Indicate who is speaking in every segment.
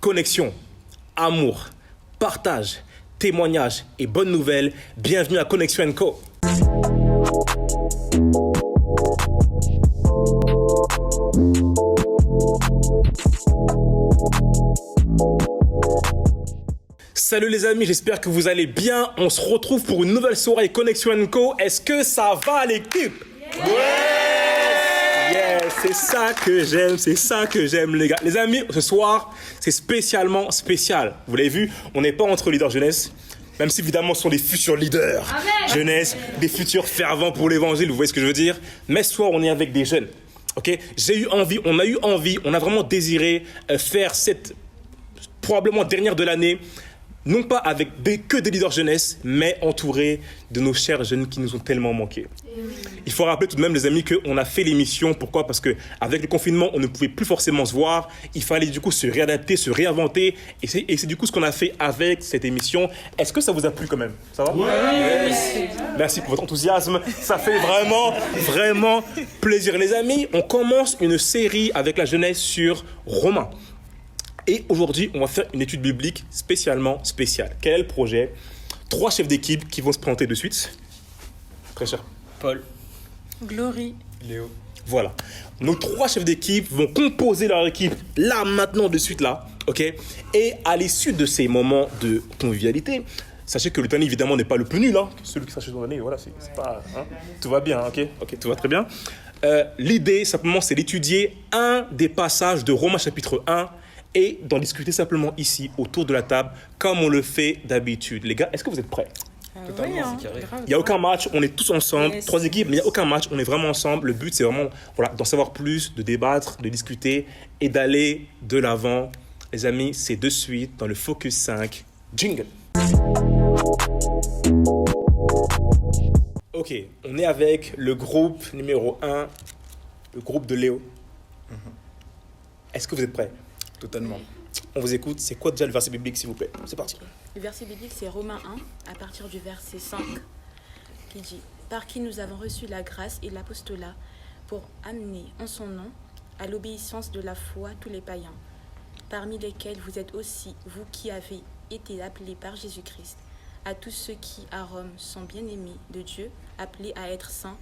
Speaker 1: Connexion, amour, partage, témoignage et bonnes nouvelles. Bienvenue à Connexion & Co. Salut les amis, j'espère que vous allez bien. On se retrouve pour une nouvelle soirée Connexion & Co. Est-ce que ça va l'équipe? Yeah, c'est ça que j'aime les gars. Les amis, ce soir, c'est spécialement spécial. Vous l'avez vu, on n'est pas entre leaders jeunesse, même si évidemment ce sont des futurs leaders jeunesse, des futurs fervents pour l'évangile, vous voyez ce que je veux dire. Mais ce soir, on est avec des jeunes. Ok, on a vraiment désiré faire cette probablement dernière de l'année, non pas avec que des leaders jeunesse, mais entourés de nos chers jeunes qui nous ont tellement manqué. Il faut rappeler tout de même, les amis, qu'on a fait l'émission. Pourquoi? Parce qu'avec le confinement, on ne pouvait plus forcément se voir. Il fallait du coup se réadapter, se réinventer. Et c'est du coup ce qu'on a fait avec cette émission. Est-ce que ça vous a plu quand même? Ça va? Merci pour votre enthousiasme. Ça fait vraiment plaisir. Les amis, on commence une série avec la jeunesse sur Romains. Et aujourd'hui, on va faire une étude biblique spécialement spéciale. Quel est le projet? 3 chefs d'équipe qui vont se présenter de suite. Très cher.
Speaker 2: Paul.
Speaker 3: Glory.
Speaker 2: Léo.
Speaker 1: Voilà. Nos 3 chefs d'équipe vont composer leur équipe là, maintenant, de suite là. OK? Et à l'issue de ces moments de convivialité, sachez que le dernier, évidemment, n'est pas le plus nul. Hein. Celui qui s'achète le dernier, voilà, c'est pas... Hein. Tout va bien, OK? OK, tout va très bien. L'idée, simplement, c'est d'étudier un des passages de Romains chapitre 1 et d'en discuter simplement ici, autour de la table, comme on le fait d'habitude. Les gars, est-ce que vous êtes prêts?
Speaker 2: Totalement,
Speaker 3: Oui, hein,
Speaker 2: c'est carré.
Speaker 3: grave.
Speaker 1: Il n'y a aucun match, on est tous ensemble,
Speaker 3: Yes.
Speaker 1: 3 équipes, mais il n'y a aucun match, on est vraiment ensemble. Le but, c'est vraiment d'en savoir plus, de débattre, de discuter et d'aller de l'avant. Les amis, c'est de suite dans le Focus 5. Jingle. Ok, on est avec le groupe numéro 1, le groupe de Léo. Est-ce que vous êtes prêts?
Speaker 2: Totalement.
Speaker 1: On vous écoute. C'est quoi déjà le verset biblique, s'il vous plaît? C'est parti.
Speaker 3: Le verset biblique, c'est Romains 1, à partir du verset 5, qui dit « Par qui nous avons reçu la grâce et l'apostolat pour amener en son nom à l'obéissance de la foi tous les païens, parmi lesquels vous êtes aussi, vous qui avez été appelés par Jésus-Christ, à tous ceux qui, à Rome, sont bien-aimés de Dieu, appelés à être saints,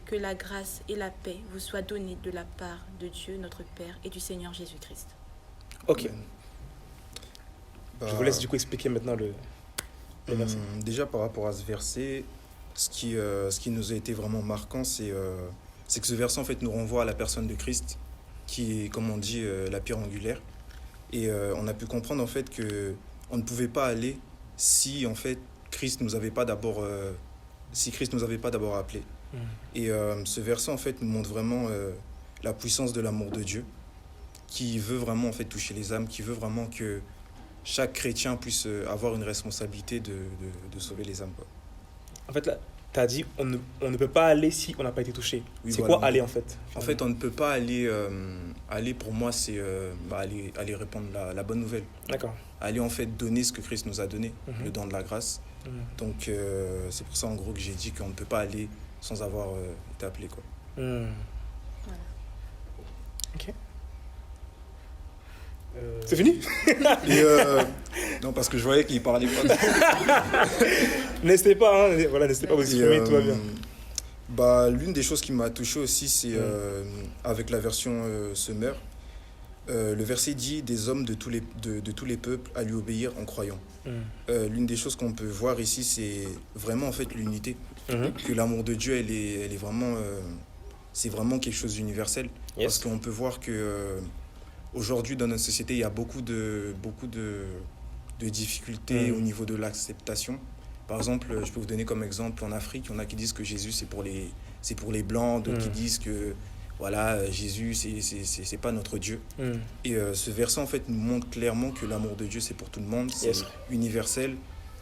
Speaker 3: que la grâce et la paix vous soient données de la part de Dieu, notre Père, et du Seigneur Jésus-Christ. »
Speaker 1: Ok. Je vous laisse du coup expliquer maintenant le verset.
Speaker 2: Déjà, par rapport à ce verset, ce qui nous a été vraiment marquant, c'est que ce verset, en fait, nous renvoie à la personne de Christ, qui est, comme on dit, la pierre angulaire. Et on a pu comprendre, en fait, qu'on ne pouvait pas aller si, en fait, Christ nous avait pas d'abord appelés. Et ce verset, en fait, nous montre vraiment la puissance de l'amour de Dieu, qui veut vraiment, en fait, toucher les âmes, qui veut vraiment que chaque chrétien puisse avoir une responsabilité de sauver les âmes, quoi.
Speaker 1: En fait, là, tu as dit on ne peut pas aller si on n'a pas été touché.
Speaker 2: Oui,
Speaker 1: c'est
Speaker 2: voilà.
Speaker 1: quoi aller en fait?
Speaker 2: En fait, on ne peut pas aller... aller, pour moi, c'est aller répandre la bonne nouvelle.
Speaker 1: D'accord.
Speaker 2: Aller, en fait, donner ce que Christ nous a donné, le don de la grâce. Donc, c'est pour ça, en gros, que j'ai dit qu'on ne peut pas aller sans avoir été appelé, quoi.
Speaker 3: Voilà.
Speaker 1: Ok. C'est fini?
Speaker 2: Et non, parce que je voyais qu'il parlait pas.
Speaker 1: N'hésitez pas, hein. Voilà, n'hésitez pas à vous exprimer, tout va bien.
Speaker 2: L'une des choses qui m'a touché aussi, c'est avec la version Summer. Le verset dit « Des hommes de tous les peuples à lui obéir en croyant ». L'une des choses qu'on peut voir ici, c'est vraiment en fait l'unité. Que l'amour de Dieu, elle est vraiment... c'est vraiment quelque chose d'universel.
Speaker 1: Yes.
Speaker 2: Parce qu'on peut voir que... Aujourd'hui, dans notre société, il y a beaucoup de difficultés au niveau de l'acceptation. Par exemple, je peux vous donner comme exemple, en Afrique, il y en a qui disent que Jésus, c'est pour les Blancs, d'autres qui disent que voilà, Jésus, c'est pas notre Dieu. Et ce verset, en fait, nous montre clairement que l'amour de Dieu, c'est pour tout le monde, c'est universel.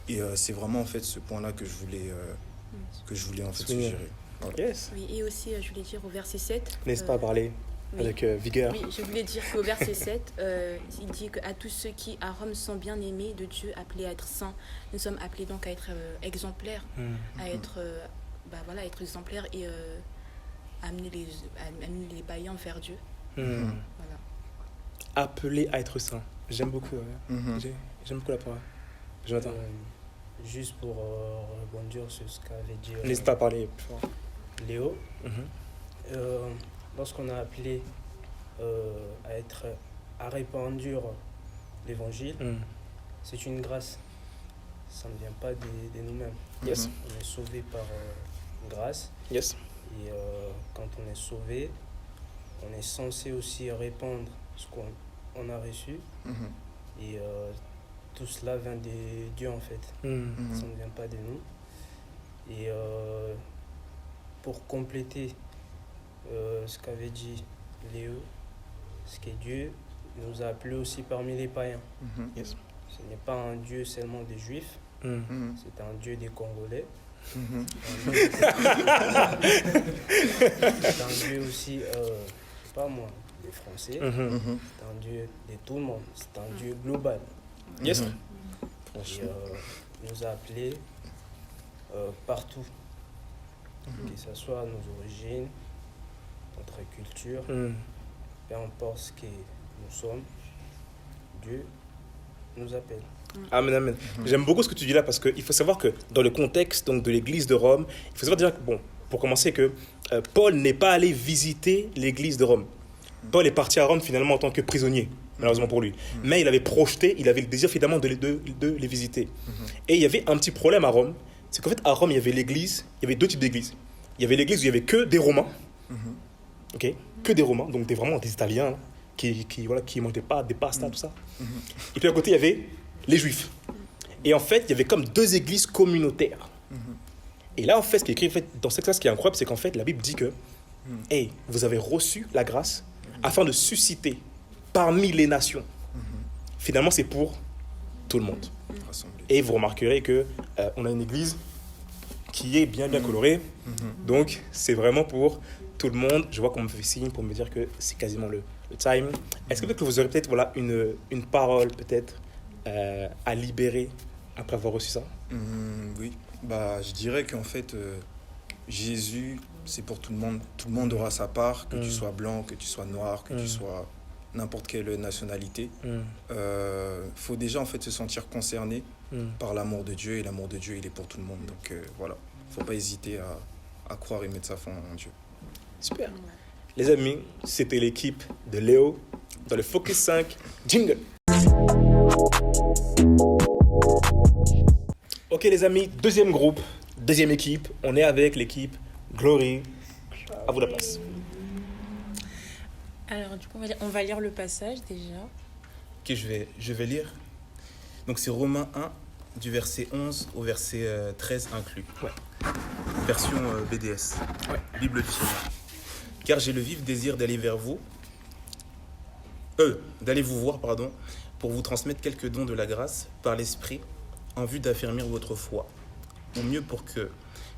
Speaker 2: Et c'est vraiment, en fait, ce point-là que je voulais en fait, suggérer. Voilà.
Speaker 1: Yes.
Speaker 3: Oui, et aussi, je voulais dire au verset 7...
Speaker 1: N'hésite pas à parler avec vigueur.
Speaker 3: Oui, je voulais dire qu'au verset 7, il dit qu'à tous ceux qui, à Rome, sont bien-aimés de Dieu, appelés à être saints, nous sommes appelés donc à être exemplaires, à être, être exemplaires et amener les païens vers Dieu. Voilà.
Speaker 1: Appelés à être saints. J'aime beaucoup, ouais. J'aime beaucoup la parole. Jonathan.
Speaker 4: Juste pour rebondir sur ce qu'avait dit
Speaker 1: N'hésite pas à parler plus fort.
Speaker 4: Léo. Lorsqu'on a appelé à répandre l'évangile, c'est une grâce. Ça ne vient pas de nous-mêmes.
Speaker 1: Yes.
Speaker 4: On est sauvé par grâce.
Speaker 1: Yes.
Speaker 4: Et quand on est sauvé, on est censé aussi répandre ce qu'on a reçu. Et tout cela vient de Dieu en fait. Ça ne vient pas de nous. Et pour compléter ce qu'avait dit Léo, ce que Dieu nous a appelés aussi parmi les païens.
Speaker 1: Yes.
Speaker 4: Ce n'est pas un Dieu seulement des Juifs, c'est un Dieu des Congolais. C'est un Dieu aussi, je sais pas moi, des Français. C'est un Dieu de tout le monde. C'est un Dieu global.
Speaker 1: Yes.
Speaker 4: Et il nous a appelés partout. Que ce soit nos origines, notre culture, peu importe ce que nous sommes, Dieu nous appelle.
Speaker 1: Amen, amen. J'aime beaucoup ce que tu dis là parce qu'il faut savoir que dans le contexte donc, de l'église de Rome, il faut savoir déjà, bon, pour commencer, que Paul n'est pas allé visiter l'église de Rome. Paul est parti à Rome finalement en tant que prisonnier, malheureusement pour lui. Mais il avait projeté, il avait le désir finalement de les visiter. Et il y avait un petit problème à Rome, c'est qu'en fait à Rome il y avait l'église, il y avait deux types d'églises. Il y avait l'église où il y avait que des Romains, ok, que des Romains, donc vraiment des Italiens là, qui mangeaient pas des pastas, tout ça. Et puis à côté il y avait les Juifs. Et en fait il y avait comme deux églises communautaires. Et là en fait ce qui est écrit en fait, dans ce texte, ce qui est incroyable, c'est qu'en fait la Bible dit que hey, vous avez reçu la grâce afin de susciter parmi les nations. Finalement, c'est pour tout le monde. Et vous remarquerez que on a une église qui est bien colorée. Donc, c'est vraiment pour tout le monde. Je vois qu'on me fait signe pour me dire que c'est quasiment le time. Est-ce que peut-être que vous aurez peut-être voilà, une parole peut-être à libérer après avoir reçu ça?
Speaker 2: Oui. Bah, je dirais qu'en fait, Jésus, c'est pour tout le monde. Tout le monde aura sa part, que tu sois blanc, que tu sois noir, que tu sois n'importe quelle nationalité. Faut déjà en fait se sentir concerné par l'amour de Dieu, et l'amour de Dieu il est pour tout le monde. Donc voilà, faut pas hésiter à croire et mettre sa foi en Dieu.
Speaker 1: Super. Les amis, c'était l'équipe de Léo dans le Focus 5 Jingle. Ok les amis, deuxième groupe, deuxième équipe, on est avec l'équipe Glory. À vous la place.
Speaker 3: Alors du coup on va lire le passage déjà.
Speaker 5: Ok, je vais lire. Donc c'est Romains 1, du verset 11 au verset 13 inclus.
Speaker 1: Ouais.
Speaker 5: Version BDS.
Speaker 1: Ouais.
Speaker 5: Bible du Seigneur. Car j'ai le vif désir d'aller vers vous, d'aller vous voir, pour vous transmettre quelques dons de la grâce par l'Esprit, en vue d'affermir votre foi. Au mieux pour que,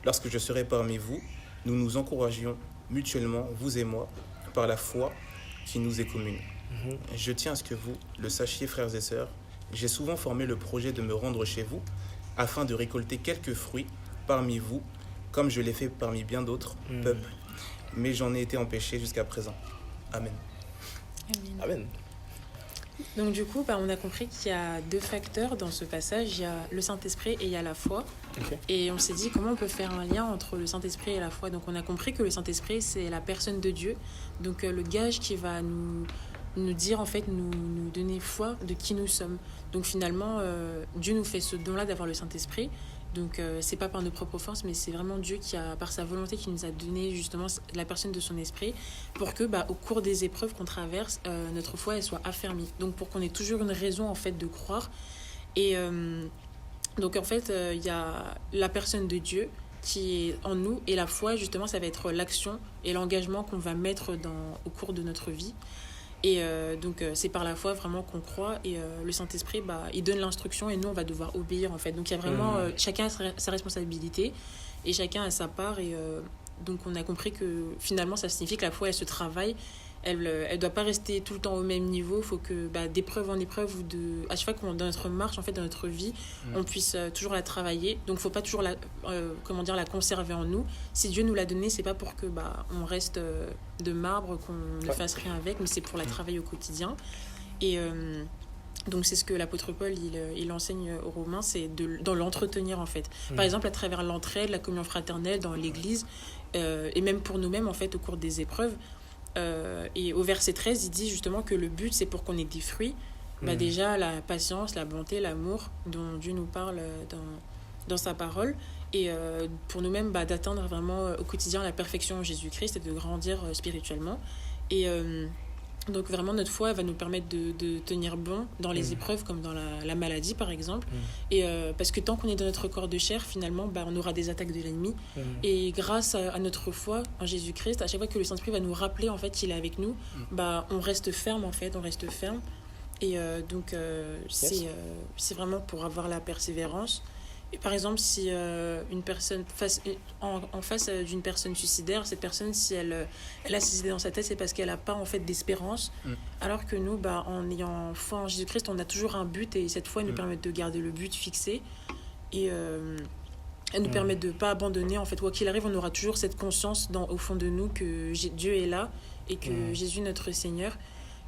Speaker 5: lorsque je serai parmi vous, nous nous encouragions mutuellement, vous et moi, par la foi qui nous est commune. Je tiens à ce que vous le sachiez, frères et sœurs, j'ai souvent formé le projet de me rendre chez vous, afin de récolter quelques fruits parmi vous, comme je l'ai fait parmi bien d'autres peuples. Mais j'en ai été empêché jusqu'à présent. Amen.
Speaker 1: Amen.
Speaker 3: Donc du coup, on a compris qu'il y a deux facteurs dans ce passage. Il y a le Saint-Esprit et il y a la foi.
Speaker 1: Okay.
Speaker 3: Et on s'est dit comment on peut faire un lien entre le Saint-Esprit et la foi. Donc on a compris que le Saint-Esprit, c'est la personne de Dieu. Donc le gage qui va nous dire, en fait, nous donner foi de qui nous sommes. Donc finalement, Dieu nous fait ce don-là d'avoir le Saint-Esprit. Donc c'est pas par nos propres forces, mais c'est vraiment Dieu qui a, par sa volonté, qui nous a donné justement la personne de son esprit pour que au cours des épreuves qu'on traverse, notre foi elle soit affermie. Donc pour qu'on ait toujours une raison en fait de croire. Et donc en fait il y a la personne de Dieu qui est en nous, et la foi justement ça va être l'action et l'engagement qu'on va mettre au cours de notre vie. Et donc c'est par la foi vraiment qu'on croit, et le Saint-Esprit il donne l'instruction et nous on va devoir obéir en fait. Donc il y a vraiment chacun a sa responsabilité et chacun a sa part, et donc on a compris que finalement ça signifie que la foi elle se travaille, elle doit pas rester tout le temps au même niveau. Il faut que d'épreuve en épreuve ou à chaque fois qu'on dans notre marche en fait, dans notre vie, on puisse toujours la travailler. Donc faut pas toujours la conserver en nous. Si Dieu nous l'a donnée, c'est pas pour que on reste de marbre, qu'on ne fasse rien avec, mais c'est pour la travailler au quotidien. Et
Speaker 6: Donc c'est ce que l'apôtre Paul il enseigne aux Romains, c'est dans l'entretenir en fait. Par exemple à travers l'entraide, la communion fraternelle dans l'église, et même pour nous-mêmes en fait au cours des épreuves. Et au verset 13 il dit justement que le but c'est pour qu'on ait des fruits. Déjà la patience, la bonté, l'amour dont Dieu nous parle dans sa parole. Et pour nous-mêmes d'atteindre vraiment au quotidien la perfection en Jésus-Christ et de grandir spirituellement. Et donc vraiment notre foi va nous permettre de tenir bon dans les épreuves comme dans la maladie par exemple. Et parce que tant qu'on est dans notre corps de chair finalement on aura des attaques de l'ennemi. Et grâce à notre foi en Jésus-Christ, à chaque fois que le Saint-Esprit va nous rappeler en fait qu'il est avec nous, on reste ferme en fait, on reste ferme. Et donc c'est vraiment pour avoir la persévérance. Et par exemple, si une personne en face d'une personne suicidaire, cette personne, si elle a ces idées dans sa tête, c'est parce qu'elle n'a pas en fait d'espérance. Alors que nous, en ayant foi en Jésus-Christ, on a toujours un but et cette foi nous permet de garder le but fixé et elle nous permet de ne pas abandonner. En fait, quoi qu'il arrive, on aura toujours cette conscience au fond de nous que Dieu est là et que Jésus est notre Seigneur.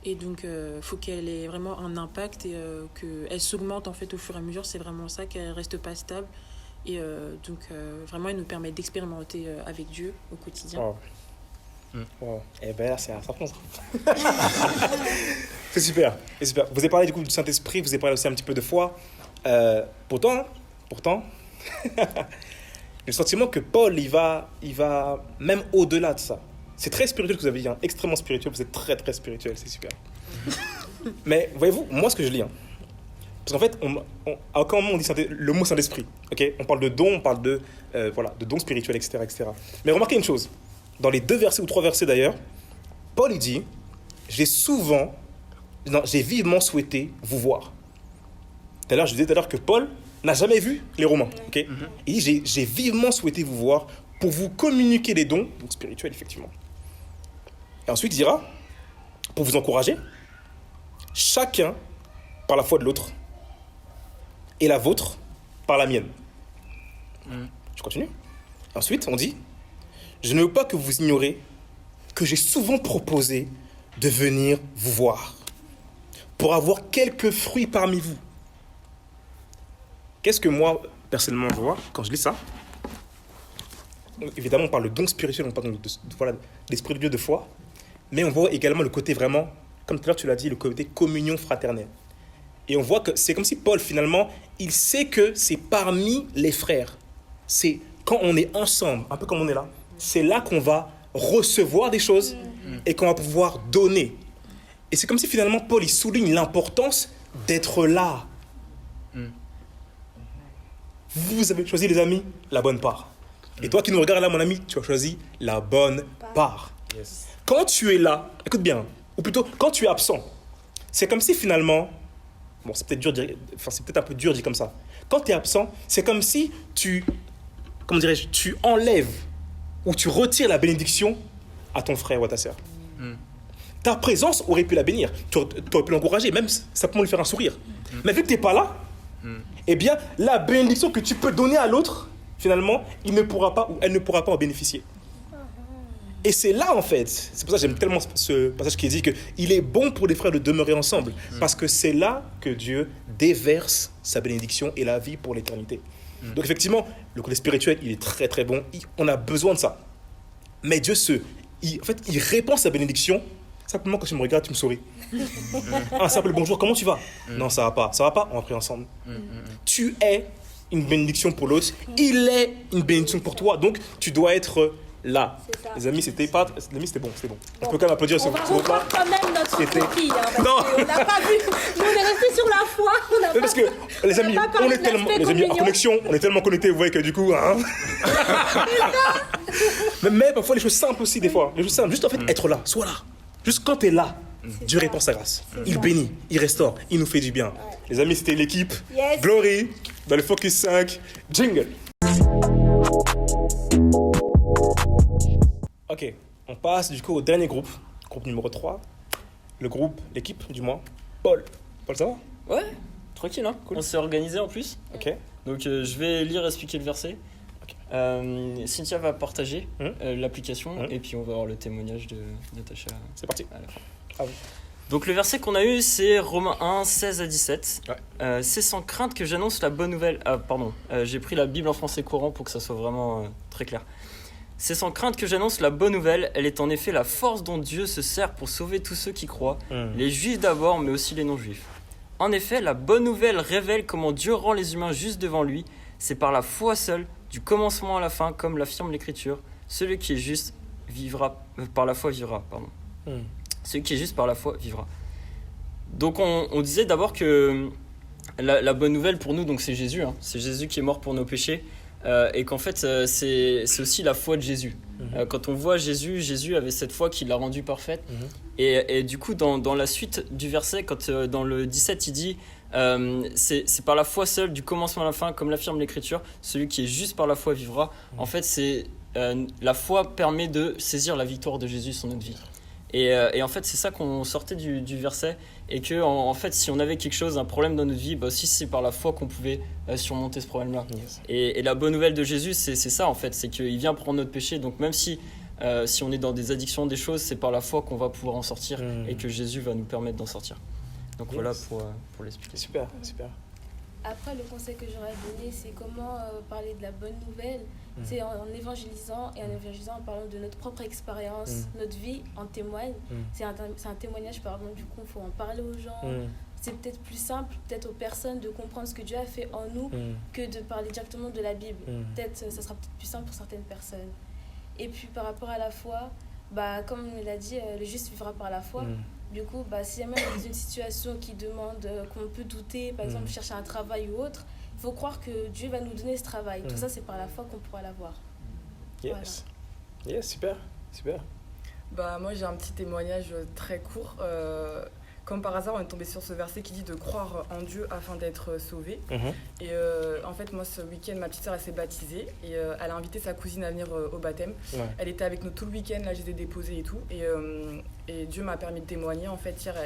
Speaker 6: Et donc faut qu'elle ait vraiment un impact et qu'elle s'augmente en fait au fur et à mesure. C'est vraiment ça, qu'elle reste pas stable. Et donc vraiment elle nous permet d'expérimenter avec Dieu au quotidien.
Speaker 1: Et ben là c'est à ça. C'est super. Vous avez parlé du coup du Saint-Esprit, vous avez parlé aussi un petit peu de foi. Pourtant le sentiment que Paul il va même au-delà de ça. C'est très spirituel que vous avez dit, extrêmement spirituel, vous êtes très très spirituel, c'est super. Mais voyez-vous, moi ce que je lis, parce qu'en fait, à aucun moment on dit le mot Saint-Esprit, ok ? On parle de dons, on parle de dons spirituels, etc., etc. Mais remarquez une chose, dans les 2 versets ou 3 versets d'ailleurs, Paul il dit, j'ai vivement souhaité vous voir. Je disais tout à l'heure que Paul n'a jamais vu les Romains, ok ? Il dit, j'ai vivement souhaité vous voir pour vous communiquer les dons, donc spirituels effectivement. Et ensuite, il dira, pour vous encourager, chacun par la foi de l'autre, et la vôtre par la mienne. Je continue. Ensuite, on dit, je ne veux pas que vous ignorez que j'ai souvent proposé de venir vous voir, pour avoir quelques fruits parmi vous. Qu'est-ce que moi, personnellement, je vois quand je lis ça ? Évidemment, on parle de dons spirituels, on parle de l'esprit de Dieu de foi, mais on voit également le côté vraiment, comme tout à l'heure tu l'as dit, le côté communion fraternelle. Et on voit que c'est comme si Paul, finalement, il sait que c'est parmi les frères. C'est quand on est ensemble, un peu comme on est là, c'est là qu'on va recevoir des choses et qu'on va pouvoir donner. Et c'est comme si finalement Paul, il souligne l'importance d'être là. Vous avez choisi, les amis, la bonne part. Et toi qui nous regardes là, mon ami, tu as choisi la bonne part. Yes. Quand tu es là, écoute bien, ou plutôt quand tu es absent, c'est comme si finalement, bon c'est peut-être dur, c'est peut-être un peu dur dit comme ça. Quand tu es absent, c'est comme si tu enlèves ou tu retires la bénédiction à ton frère ou à ta sœur. Ta présence aurait pu la bénir, tu aurais pu l'encourager, même simplement lui faire un sourire. Mais vu que tu n'es pas là, eh bien la bénédiction que tu peux donner à l'autre, finalement, il ne pourra pas ou elle ne pourra pas en bénéficier. Et c'est là, en fait, c'est pour ça que j'aime tellement ce passage qui dit qu'il est bon pour les frères de demeurer ensemble, parce que c'est là que Dieu déverse sa bénédiction et la vie pour l'éternité. Donc effectivement, le côté spirituel, il est très très bon, on a besoin de ça. Mais Dieu, il répand sa bénédiction, simplement quand tu me regardes, tu me souris. Un simple bonjour, comment tu vas ? Non, ça va pas, on va prier ensemble. Tu es une bénédiction pour l'autre, il est une bénédiction pour toi, donc tu dois être là. Les amis, c'était bon. On peut quand même applaudir sur
Speaker 7: votre part. Quand même notre copie,
Speaker 1: non.
Speaker 7: On n'a pas vu, nous on est restés sur la foi.
Speaker 1: Parce que les amis, on est tellement connectés, vous voyez que du coup, mais parfois les choses simples aussi des fois, les choses simples, juste en fait être là, sois là. Juste quand tu es là, Dieu répand sa grâce. Il bénit, il restaure, il nous fait du bien. Les amis, c'était l'équipe. Yes. Glory, dans le Focus 5, jingle. Ok, on passe du coup au dernier groupe numéro 3. L'équipe du moins. Paul, ça va ?
Speaker 8: Ouais, tranquille, hein. Cool. On s'est organisé en plus.
Speaker 1: Ok.
Speaker 8: Donc je vais lire et expliquer le verset. Okay. Cynthia va partager l'application et puis on va avoir le témoignage de Natacha.
Speaker 1: C'est parti.
Speaker 8: À la fin.
Speaker 1: Ah oui.
Speaker 8: Donc le verset qu'on a eu, c'est Romains 1, 16 à 17.
Speaker 1: Ouais.
Speaker 8: C'est sans crainte que j'annonce la bonne nouvelle. J'ai pris la Bible en français courant pour que ça soit vraiment très clair. C'est sans crainte que j'annonce la bonne nouvelle. Elle est en effet la force dont Dieu se sert pour sauver tous ceux qui croient, les juifs d'abord, mais aussi les non-juifs. En effet, la bonne nouvelle révèle comment Dieu rend les humains justes devant lui. C'est par la foi seule, du commencement à la fin, comme l'affirme l'Écriture. Celui qui est juste par la foi vivra. Celui qui est juste par la foi vivra. Donc on disait d'abord que la bonne nouvelle pour nous, donc c'est Jésus. C'est Jésus qui est mort pour nos péchés. Et qu'en fait, c'est aussi la foi de Jésus. Quand on voit Jésus avait cette foi qui l'a rendue parfaite. Et du coup, dans la suite du verset, quand dans le 17, il dit c'est par la foi seule, du commencement à la fin, comme l'affirme l'Écriture, celui qui est juste par la foi vivra. En fait, la foi permet de saisir la victoire de Jésus sur notre vie. Et en fait, c'est ça qu'on sortait du verset. Et que, en fait, si on avait quelque chose, un problème dans notre vie, aussi c'est par la foi qu'on pouvait surmonter ce problème-là. Yes. Et la bonne nouvelle de Jésus, c'est ça, en fait. C'est qu'il vient prendre notre péché. Donc, même si on est dans des addictions, des choses, c'est par la foi qu'on va pouvoir en sortir et que Jésus va nous permettre d'en sortir. Donc, voilà pour l'expliquer.
Speaker 1: Super, super.
Speaker 9: Après, le conseil que j'aurais donné, c'est comment parler de la bonne nouvelle. C'est en évangélisant et en évangélisant en parlant de notre propre expérience, notre vie en témoigne. C'est un témoignage, pardon, du coup, il faut en parler aux gens. C'est peut-être plus simple, peut-être aux personnes, de comprendre ce que Dieu a fait en nous que de parler directement de la Bible. Peut-être, ça sera peut-être plus simple pour certaines personnes. Et puis, par rapport à la foi, comme il a dit, le juste vivra par la foi. Du coup, si jamais on est dans une situation qui demande, qu'on peut douter, par exemple chercher un travail ou autre, il faut croire que Dieu va nous donner ce travail. Tout ça, c'est par la foi qu'on pourra l'avoir.
Speaker 1: Yes. Voilà. Yes, super, super.
Speaker 10: Moi, j'ai un petit témoignage très court. Comme par hasard, on est tombé sur ce verset qui dit de croire en Dieu afin d'être sauvé. Et en fait, moi, ce week-end, ma petite sœur, elle s'est baptisée et elle a invité sa cousine à venir au baptême. Elle était avec nous tout le week-end, là, je les ai déposés et tout. Et Dieu m'a permis de témoigner. En fait, hier,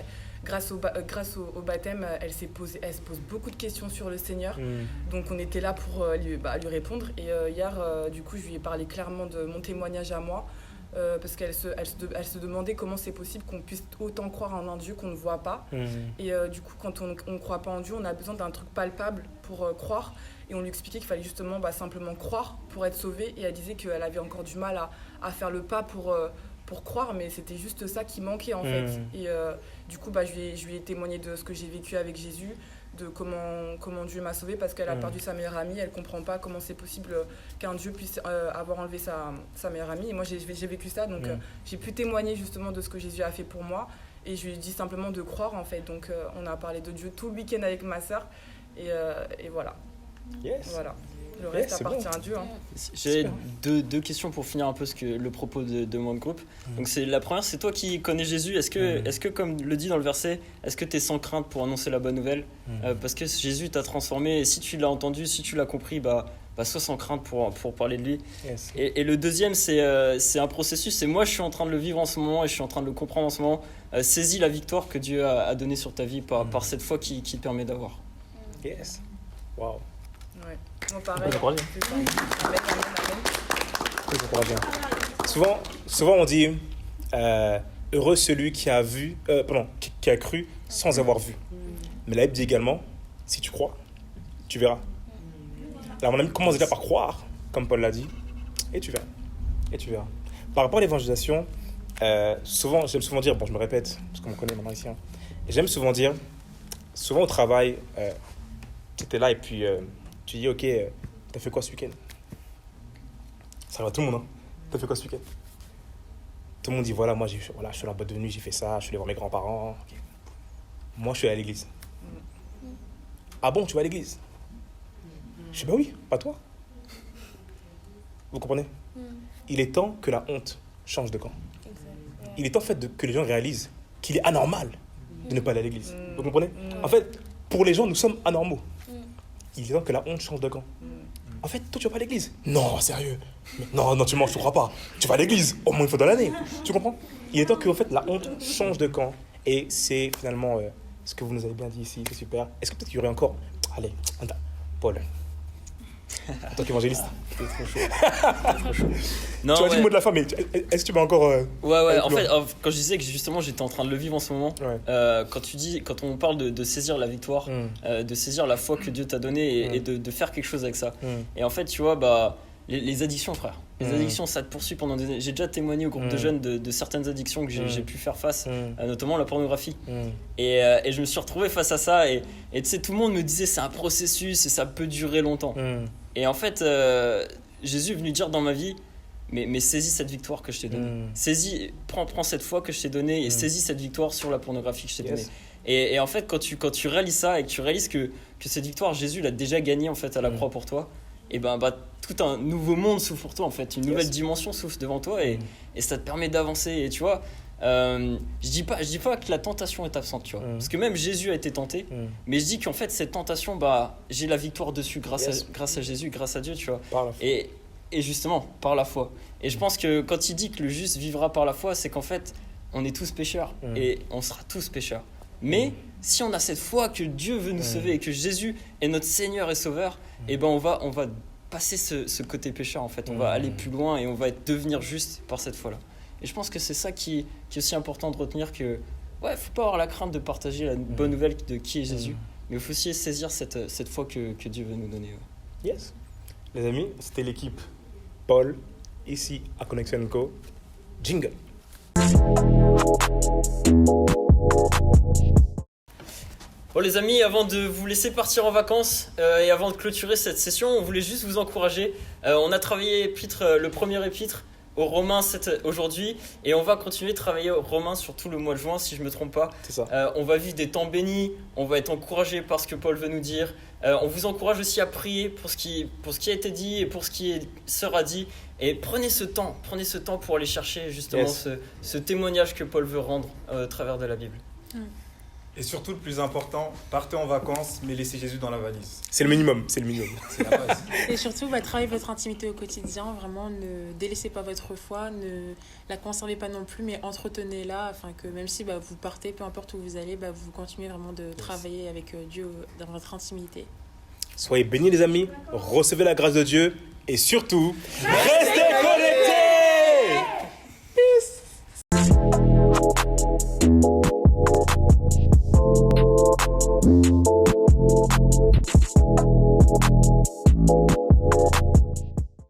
Speaker 10: grâce au baptême, elle se pose beaucoup de questions sur le Seigneur. Donc, on était là pour lui répondre. Et hier, du coup, je lui ai parlé clairement de mon témoignage à moi. Parce qu'elle se demandait comment c'est possible qu'on puisse autant croire en un Dieu qu'on ne voit pas. Et du coup, quand on ne croit pas en Dieu, on a besoin d'un truc palpable pour croire. Et on lui expliquait qu'il fallait justement simplement croire pour être sauvé. Et elle disait qu'elle avait encore du mal à faire le pas pour croire, mais c'était juste ça qui manquait en fait. Et du coup, je lui ai témoigné de ce que j'ai vécu avec Jésus, de comment Dieu m'a sauvée, parce qu'elle a perdu sa meilleure amie. Elle comprend pas comment c'est possible qu'un Dieu puisse avoir enlevé sa meilleure amie. Et moi, j'ai vécu ça, donc j'ai pu témoigner justement de ce que Jésus a fait pour moi. Et je lui ai dit simplement de croire en fait. Donc on a parlé de Dieu tout le week-end avec ma sœur. Et voilà.
Speaker 1: Yes.
Speaker 10: Voilà. Le reste appartient à Dieu.
Speaker 8: J'ai deux questions pour finir un peu le propos de mon groupe. Donc la première, c'est toi qui connais Jésus. Est-ce que, comme le dit dans le verset, est-ce que tu es sans crainte pour annoncer la bonne nouvelle parce que Jésus t'a transformé, et si tu l'as entendu, si tu l'as compris, sois sans crainte pour parler de lui. Yes. Et le deuxième, c'est un processus. C'est moi, je suis en train de le vivre en ce moment et je suis en train de le comprendre en ce moment. Saisis la victoire que Dieu a donnée sur ta vie par cette foi qui te permet d'avoir.
Speaker 1: Yes. Wow.
Speaker 10: Ouais. Moi, pareil.
Speaker 1: Souvent on dit heureux celui qui a qui a cru sans avoir vu. Mais la Bible dit également, si tu crois, tu verras. Alors mon ami commence déjà par croire, comme Paul l'a dit, et tu verras. Par rapport à l'évangélisation, j'aime souvent dire, je me répète, parce qu'on me connaît maintenant ici, j'aime souvent dire, souvent au travail, tu étais là et puis tu dis, ok, t'as fait quoi ce week-end? Ça va tout le monde, hein. T'as fait quoi ce week-end? Tout le monde dit, voilà, moi, je suis à la boîte de nuit, j'ai fait ça, je suis allé voir mes grands-parents. Okay. Moi, je suis allé à l'église. Ah bon, tu vas à l'église? Je dis, oui, pas toi. Vous comprenez? Il est temps que la honte change de camp. Il est temps, en fait, que les gens réalisent qu'il est anormal de ne pas aller à l'église. Vous comprenez? En fait, pour les gens, nous sommes anormaux. Il est temps que la honte change de camp. En fait, toi, tu vas pas à l'église? Non, sérieux. Non, tu mens, je te crois pas. Tu vas à l'église, au moins une fois dans l'année. Tu comprends? Il est temps que, en fait, la honte change de camp. Et c'est finalement ce que vous nous avez bien dit ici, c'est super. Est-ce que peut-être qu'il y aurait encore... Allez, Paul. En tant qu'évangéliste.
Speaker 8: C'est trop chaud. Non,
Speaker 1: tu as dit le mot de la fin, mais est-ce que tu vas encore.
Speaker 8: Ouais, en fait, quand je disais que justement j'étais en train de le vivre en ce moment, quand on parle de saisir la victoire, de saisir la foi que Dieu t'a donnée et de faire quelque chose avec ça. Et en fait, tu vois, bah. Les addictions, frère. Les addictions, ça te poursuit pendant des années. J'ai déjà témoigné au groupe de jeunes de certaines addictions que j'ai pu faire face, notamment la pornographie. Et je me suis retrouvé face à ça. Et tu sais, tout le monde me disait c'est un processus et ça peut durer longtemps. Et en fait, Jésus est venu dire dans ma vie mais saisis cette victoire que je t'ai donnée. Prends cette foi que je t'ai donnée et saisis cette victoire sur la pornographie que je t'ai donnée. Et en fait, quand tu réalises ça et que tu réalises que cette victoire, Jésus l'a déjà gagnée en fait, à la croix pour toi, et ben tout un nouveau monde s'ouvre pour toi en fait, une nouvelle dimension s'ouvre devant toi et ça te permet d'avancer. Et tu vois, je dis pas que la tentation est absente, tu vois, parce que même Jésus a été tenté, mais je dis qu'en fait cette tentation, j'ai la victoire dessus grâce à Jésus, grâce à Dieu, tu vois, et justement par la foi. Et je pense que quand il dit que le juste vivra par la foi, c'est qu'en fait on est tous pécheurs et on sera tous pécheurs. Mais si on a cette foi que Dieu veut nous sauver et que Jésus est notre Seigneur et Sauveur, et ben on va passer ce côté pécheur en fait. On va aller plus loin et on va devenir juste par cette foi-là. Et je pense que c'est ça qui est aussi important de retenir, que faut pas avoir la crainte de partager la bonne nouvelle de qui est Jésus, mais il faut aussi saisir cette foi que Dieu veut nous donner.
Speaker 1: Yes. Les amis, c'était l'équipe Paul ici à Connection Co. Jingle.
Speaker 8: Bon les amis, avant de vous laisser partir en vacances et avant de clôturer cette session, on voulait juste vous encourager. On a travaillé le premier épître aux Romains aujourd'hui et on va continuer de travailler aux Romains sur tout le mois de juin si je ne me trompe pas.
Speaker 1: C'est ça.
Speaker 8: On va vivre des temps bénis, on va être encouragé par ce que Paul veut nous dire. On vous encourage aussi à prier pour ce qui a été dit et pour ce qui sera dit. Et prenez ce temps pour aller chercher justement ce témoignage que Paul veut rendre au travers de la Bible.
Speaker 2: Et surtout, le plus important, partez en vacances, mais laissez Jésus dans la valise.
Speaker 1: C'est le minimum. C'est la base.
Speaker 6: Et surtout, travaillez votre intimité au quotidien. Vraiment, ne délaissez pas votre foi, ne la conservez pas non plus, mais entretenez-la afin que même si vous partez, peu importe où vous allez, vous continuez vraiment de travailler avec Dieu dans votre intimité.
Speaker 1: Soyez bénis les amis, recevez la grâce de Dieu et surtout, restez